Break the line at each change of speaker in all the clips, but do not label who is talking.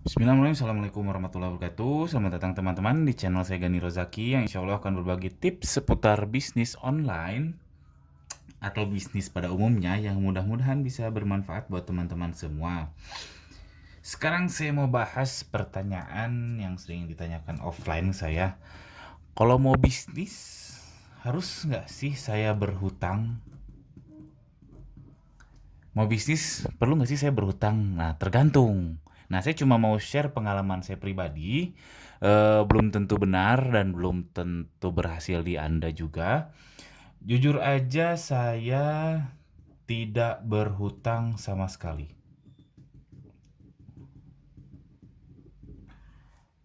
Bismillahirrahmanirrahim. Assalamualaikum warahmatullahi wabarakatuh. Selamat datang teman-teman di channel saya Gani Rozaki yang insya Allah akan berbagi tips seputar bisnis online atau bisnis pada umumnya yang mudah-mudahan bisa bermanfaat buat teman-teman semua. Sekarang saya mau bahas pertanyaan yang sering ditanyakan offline saya. Kalau mau bisnis, harus nggak sih saya berhutang? Mau bisnis, perlu nggak sih saya berhutang? Nah, tergantung. Nah, saya cuma mau share pengalaman saya pribadi. Belum tentu benar dan belum tentu berhasil di Anda juga. Jujur aja, saya tidak berhutang sama sekali.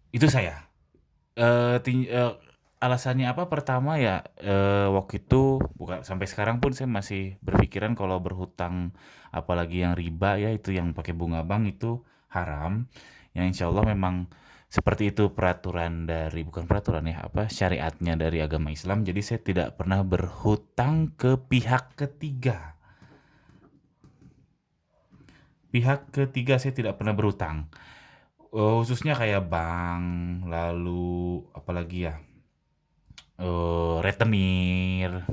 Itu saya. Alasannya apa? Pertama ya, waktu itu bukan sampai sekarang pun saya masih berpikiran kalau berhutang, apalagi yang riba ya, itu yang pakai bunga bank itu haram. Yang insya Allah memang seperti itu peraturan dari, bukan peraturan ya, apa syariatnya dari agama Islam. Jadi saya tidak pernah berhutang ke pihak ketiga. Pihak ketiga saya tidak pernah berhutang. Khususnya kayak bank, lalu apalagi ya, retenir,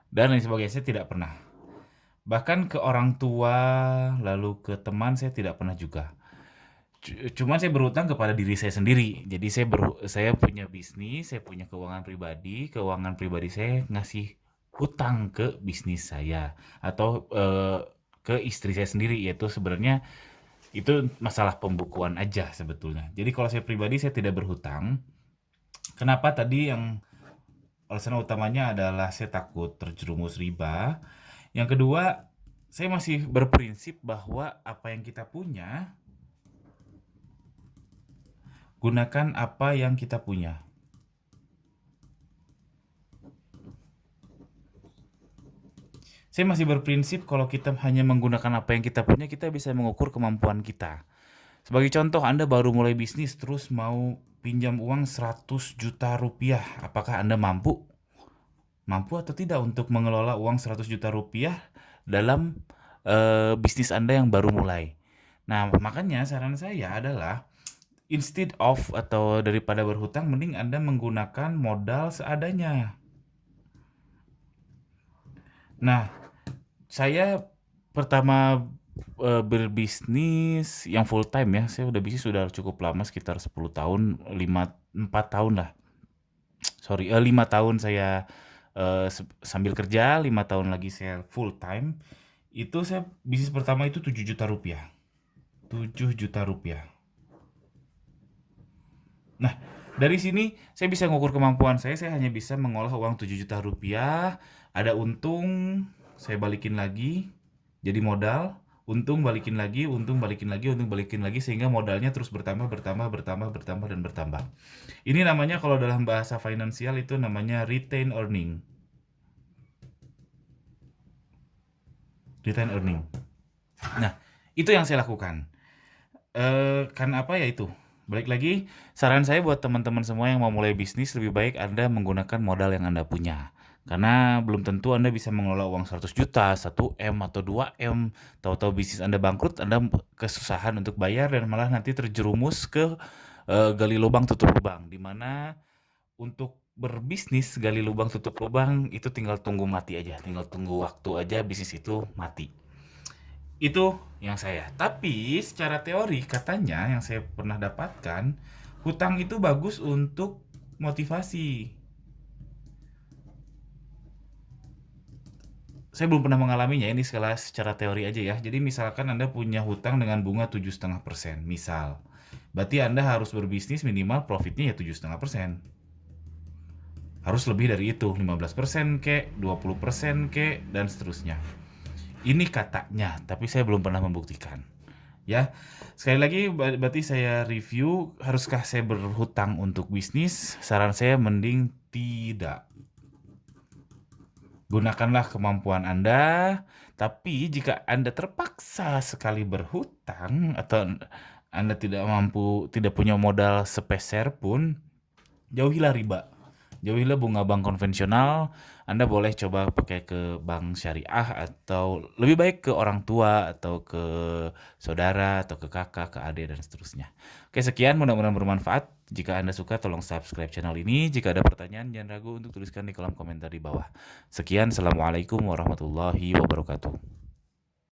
dan lain sebagainya saya tidak pernah. Bahkan ke orang tua, lalu ke teman saya tidak pernah juga. Cuman saya berhutang kepada diri saya sendiri. Jadi saya punya bisnis, saya punya keuangan pribadi saya ngasih hutang ke bisnis saya atau ke istri saya sendiri, yaitu sebenarnya itu masalah pembukuan aja sebetulnya. Jadi kalau saya pribadi saya tidak berhutang. Kenapa tadi yang alasan utamanya adalah saya takut terjerumus riba. Yang kedua, saya masih berprinsip bahwa apa yang kita punya, gunakan apa yang kita punya. Saya masih berprinsip kalau kita hanya menggunakan apa yang kita punya, kita bisa mengukur kemampuan kita. Sebagai contoh, Anda baru mulai bisnis terus mau pinjam uang 100 juta rupiah. Apakah Anda mampu? Mampu atau tidak untuk mengelola uang 100 juta rupiah dalam bisnis Anda yang baru mulai? Nah, makanya saran saya adalah instead of atau daripada berhutang, mending Anda menggunakan modal seadanya. Nah, saya pertama berbisnis yang full time ya, saya udah bisnis sudah cukup lama sekitar 10 tahun, 4 tahun lah. Sorry, 5 tahun saya sambil kerja, 5 tahun lagi saya full time. Itu saya bisnis pertama itu 7 juta rupiah. 7 juta rupiah. Nah, dari sini saya bisa ngukur kemampuan saya hanya bisa mengolah uang 7 juta rupiah, ada untung, saya balikin lagi, jadi modal, untung balikin lagi, untung balikin lagi, untung balikin lagi, sehingga modalnya terus bertambah, bertambah, bertambah, bertambah, dan bertambah. Ini namanya kalau dalam bahasa finansial itu namanya retain earning. Retain earning. Nah, itu yang saya lakukan. Karena apa ya itu? Balik lagi, saran saya buat teman-teman semua yang mau mulai bisnis, lebih baik Anda menggunakan modal yang Anda punya. Karena belum tentu Anda bisa mengelola uang 100 juta, 1 M atau 2 M. Tahu-tahu bisnis Anda bangkrut, Anda kesusahan untuk bayar dan malah nanti terjerumus ke gali lubang tutup lubang. Dimana untuk berbisnis gali lubang tutup lubang itu tinggal tunggu mati aja, tinggal tunggu waktu aja bisnis itu mati. Itu yang saya. Tapi secara teori katanya yang saya pernah dapatkan, hutang itu bagus untuk motivasi. Saya belum pernah mengalaminya, ini secara teori aja ya. Jadi misalkan Anda punya hutang dengan bunga 7,5%, misal. Berarti Anda harus berbisnis minimal profitnya ya 7,5%. Harus lebih dari itu, 15% kek, 20% kek, dan seterusnya. Ini katanya, tapi saya belum pernah membuktikan. Ya, sekali lagi berarti saya review, haruskah saya berhutang untuk bisnis? Saran saya mending tidak. Gunakanlah kemampuan Anda, tapi jika Anda terpaksa sekali berhutang atau Anda tidak mampu, tidak punya modal sepeser pun, jauhilah riba. Jauhilah bunga bank konvensional, Anda boleh coba pakai ke bank syariah atau lebih baik ke orang tua atau ke saudara atau ke kakak, ke adik dan seterusnya. Oke, sekian mudah-mudahan bermanfaat. Jika Anda suka tolong subscribe channel ini. Jika ada pertanyaan jangan ragu untuk tuliskan di kolom komentar di bawah. Sekian, Assalamualaikum warahmatullahi wabarakatuh.